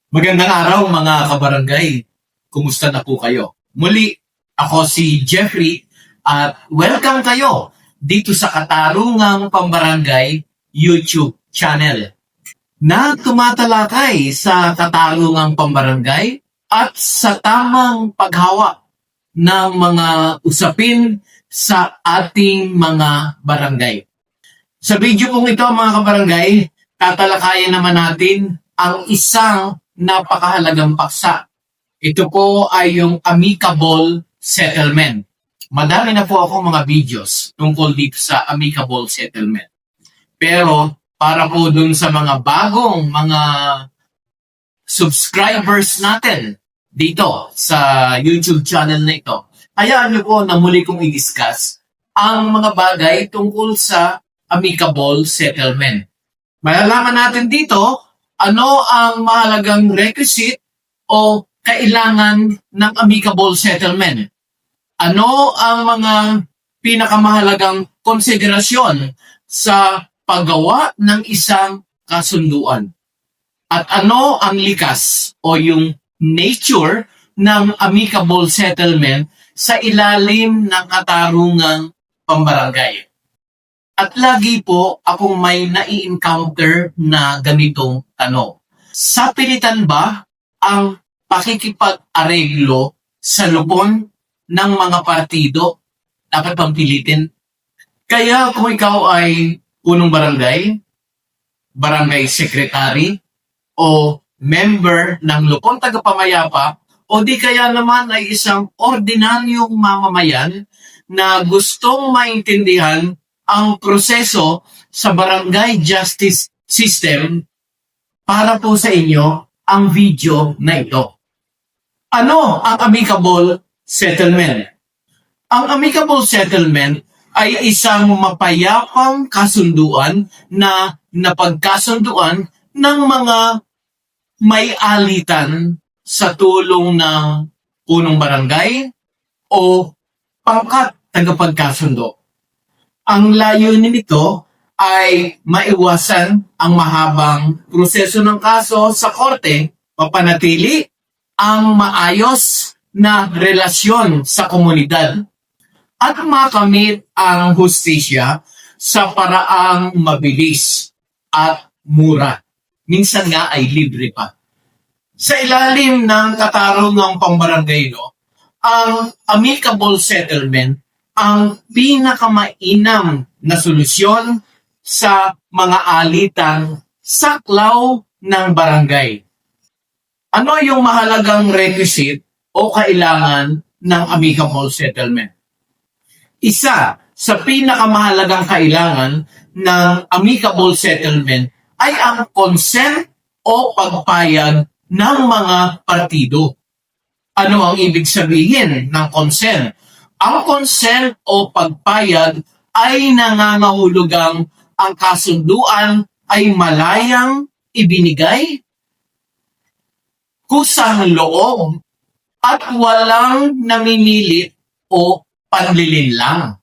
Magandang araw mga kabarangay. Kumusta na po kayo? Muli, ako si Jeffrey at welcome kayo dito sa Katarungang Pambarangay YouTube channel na tumatalakay sa katarungang pambarangay at sa tamang paghawak ng mga usapin sa ating mga barangay. Sa video pong ito mga kabarangay, tatalakayin naman natin ang isang napakahalagang paksa. Ito po ay yung amicable settlement. Madami na po ako mga videos tungkol dito sa amicable settlement. Pero para po dun sa mga bagong mga subscribers natin dito sa YouTube channel na ito, hayaan niyo po na muli kong i-discuss ang mga bagay tungkol sa amicable settlement. Malalaman natin dito ano ang mahalagang requisite o kailangan ng amicable settlement. Ano ang mga pinakamahalagang konsiderasyon sa paggawa ng isang kasunduan. At ano ang likas o yung nature ng amicable settlement sa ilalim ng katarungang pambarangay. At lagi po akong may nai-encounter na ganitong tanong. Sapilitan ba ang pakikipag-areglo sa lupon ng mga partido? Dapat bang pilitin? Kaya kung ikaw ay punong barangay, barangay secretary, o member ng lupon tagapamayapa, o di kaya naman ay isang ordinaryong mamamayan na gustong maintindihan ang proseso sa barangay justice system, para po sa inyo ang video na ito. Ano ang amicable settlement? Ang amicable settlement ay isang mapayapang kasunduan na napagkasunduan ng mga may alitan sa tulong ng punong barangay o pangkat tagapagkasundo. Ang layunin nito ay maiwasan ang mahabang proseso ng kaso sa korte, mapanatili ang maayos na relasyon sa komunidad, at makamit ang hustisya sa paraang mabilis at mura. Minsan nga ay libre pa. Sa ilalim ng katarungang pambarangay, ang amicable settlement ang pinakamainam na solusyon sa mga alitang saklaw ng barangay. Ano yung mahalagang requisite o kailangan ng amicable settlement? Isa sa pinakamahalagang kailangan ng amicable settlement ay ang consent o pagpayag ng mga partido. Ano ang ibig sabihin ng consent? Ang consent o pagpayag ay nangangahulugang ang kasunduan ay malayang ibinigay, kusang loob, at walang namimilit o panlilinlang.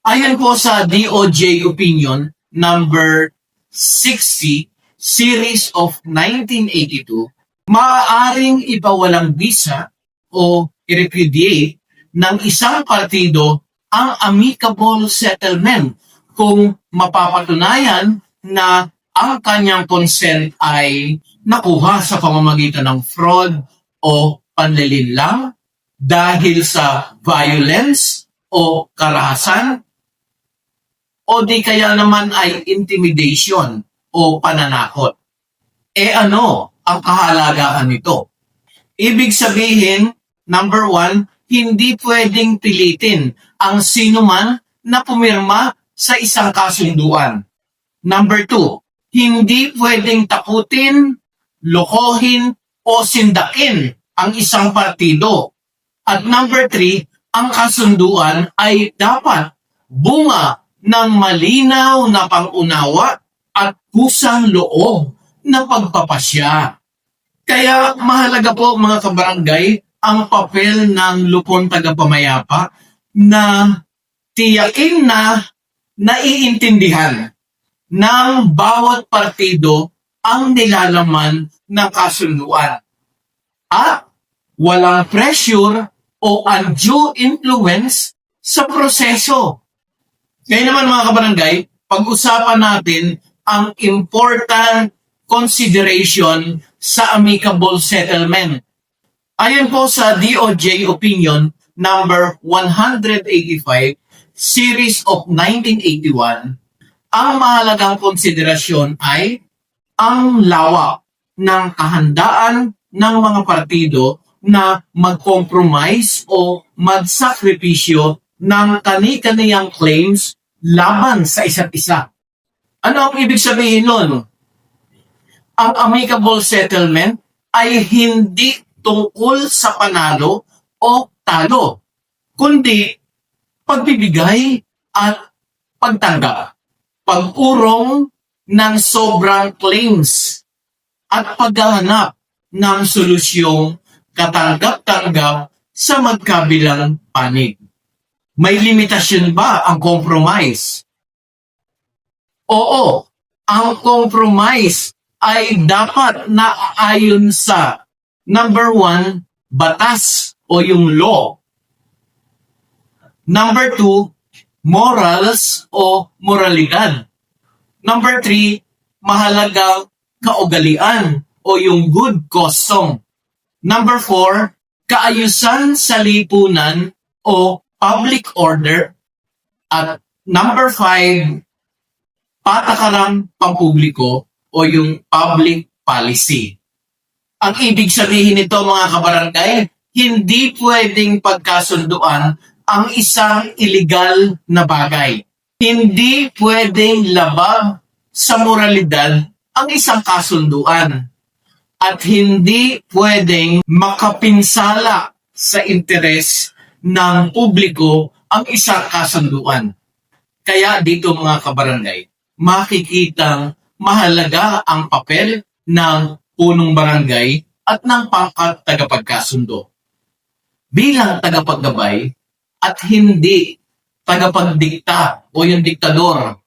Ayon po sa DOJ Opinion number 60, Series of 1982, maaaring ipawalang bisa o i-repudiate ng isang partido ang amicable settlement kung mapapatunayan na ang kanyang consent ay nakuha sa pamamagitan ng fraud o panlilinlang, dahil sa violence o karahasan, o di kaya naman ay intimidation o pananakot. Ano ang kahalagahan nito? Ibig sabihin, number 1, hindi pwedeng pilitin ang sino man na pumirma sa isang kasunduan. Number 2, hindi pwedeng takutin, lokohin o sindakin ang isang partido. At number 3, ang kasunduan ay dapat bunga ng malinaw na pangunawa at kusang loob na pagpapasya. Kaya mahalaga po mga kabarangay ang papel ng lupon tagapamayapa na tiyakin na naiintindihan ng bawat partido ang nilalaman ng kasunduan. At walang pressure o undue influence sa proseso. Ngayon naman mga kabarangay, pag-usapan natin ang important consideration sa amicable settlement. Ayon po sa DOJ Opinion number 185, Series of 1981, ang mahalagang konsiderasyon ay ang lawak ng kahandaan ng mga partido na mag-compromise o magsakripisyo ng kani-kaniyang claims laban sa isa't isa. Ano ang ibig sabihin nun? Ang amicable settlement ay hindi tungkol sa panalo o talo, kundi pagbibigay at pagtanggap, pag-urong ng sobrang claims at paghahanap ng solusyong katanggap-tanggap sa magkabilang panig. May limitasyon ba ang compromise? Oo, ang compromise ay dapat naaayon sa number 1, batas o yung law. Number 2, morals o moralidad. Number 3, mahalagang kaugalian o yung good custom. Number 4, kaayusan sa lipunan o public order. At number 5, patakarang pampubliko o yung public policy. Ang ibig sabihin nito mga kabarangay, hindi pwedeng pagkasunduan ang isang illegal na bagay. Hindi pwedeng labag sa moralidad ang isang kasunduan. At hindi pwedeng makapinsala sa interes ng publiko ang isang kasunduan. Kaya dito mga kabarangay, makikitang mahalaga ang papel ng punong barangay at ng pangkat tagapagkasundo. Bilang tagapaggabay at hindi tagapagdikta o yung diktador,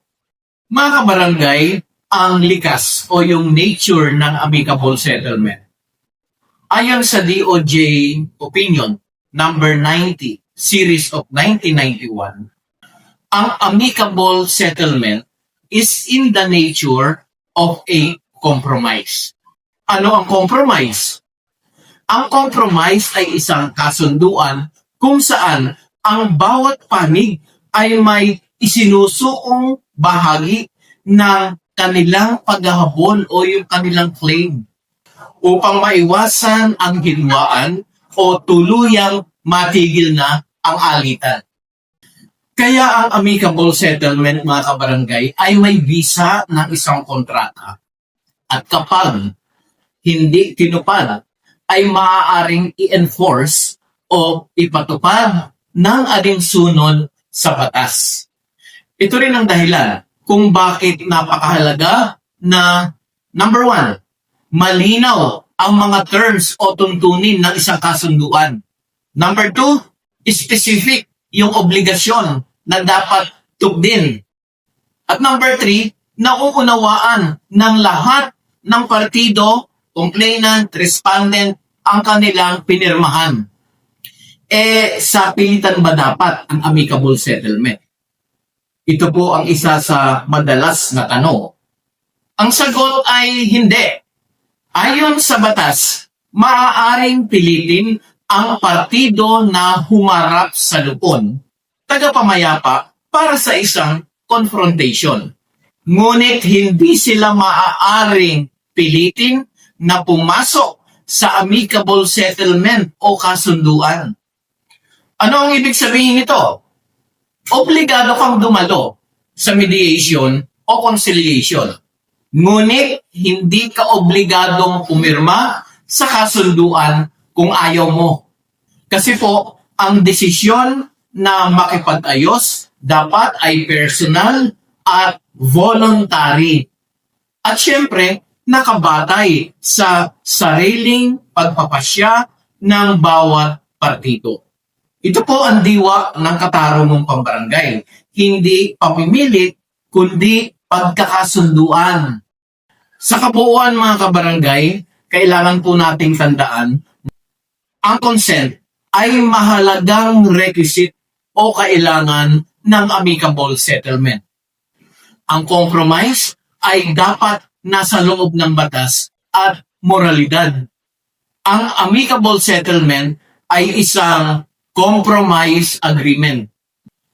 mga kabarangay, ang likas o yung nature ng amicable settlement. Ayon sa DOJ Opinion number 90, Series of 1991, ang amicable settlement is in the nature of a compromise. Ano ang compromise? Ang compromise ay isang kasunduan kung saan ang bawat panig ay may isinusuong bahagi ng kanilang paghahabol o yung kanilang claim upang maiwasan ang hinwaan o tuluyang matigil na ang alitan. Kaya ang amicable settlement mga kabarangay ay may bisa ng isang kontrata. At kapag hindi tinupad, ay maaaring i-enforce o ipatupad ng alinsunod sa batas. Ito rin ang dahilan kung bakit napakahalaga na number 1, malinaw ang mga terms o tuntunin ng isang kasunduan. Number 2, specific yung obligasyon na dapat tupdin. At number 3, nauunawaan ng lahat ng partido, complainant, respondent, ang kanilang pinirmahan. Sa pilitan ba dapat ang amicable settlement? Ito po ang isa sa madalas na tanong. Ang sagot ay hindi. Ayon sa batas, maaaring pilitin ang partido na humarap sa lupon, tagapamayapa para sa isang confrontation. Ngunit hindi sila maaaring pilitin na pumasok sa amicable settlement o kasunduan. Ano ang ibig sabihin nito? Obligado kang dumalo sa mediation o conciliation. Ngunit hindi ka obligadong pumirma sa kasunduan kung ayaw mo. Kasi po, ang desisyon na makipag-ayos dapat ay personal at voluntary. At syempre, nakabatay sa sariling pagpapasya ng bawat partido. Ito po ang diwa ng katarungang pambarangay. Hindi pamimilit, kundi pagkakasunduan. Sa kabuuan mga kabarangay, kailangan po nating tandaan, ang consent ay mahalagang requisite o kailangan ng amicable settlement. Ang compromise ay dapat nasa loob ng batas at moralidad. Ang amicable settlement ay isang compromise agreement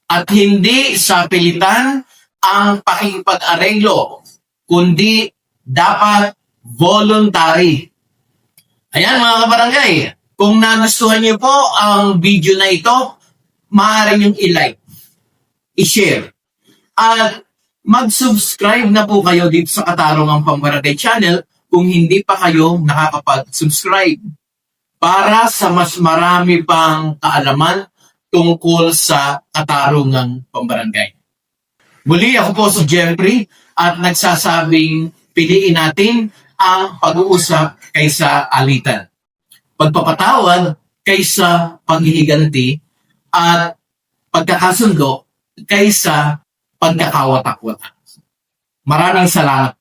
at hindi sa pilitan ang pakikipag-arenglo, kundi dapat voluntary. Ayan mga kabarangay, kung nagustuhan niyo po ang video na ito, maaari niyong i-like, i-share, at mag-subscribe na po kayo dito sa Katarungang Pambarangay Channel kung hindi pa kayo nakakapag-subscribe para sa mas marami pang kaalaman tungkol sa Katarungang Pambarangay. Muli ako po si Jeffrey at nagsasabing piliin natin ang pag-uusap kaysa alitan. Pagpapatawad kaysa paghihiganti at pagkakasundo kaysa pagkakawatak-watak. Maraming salamat.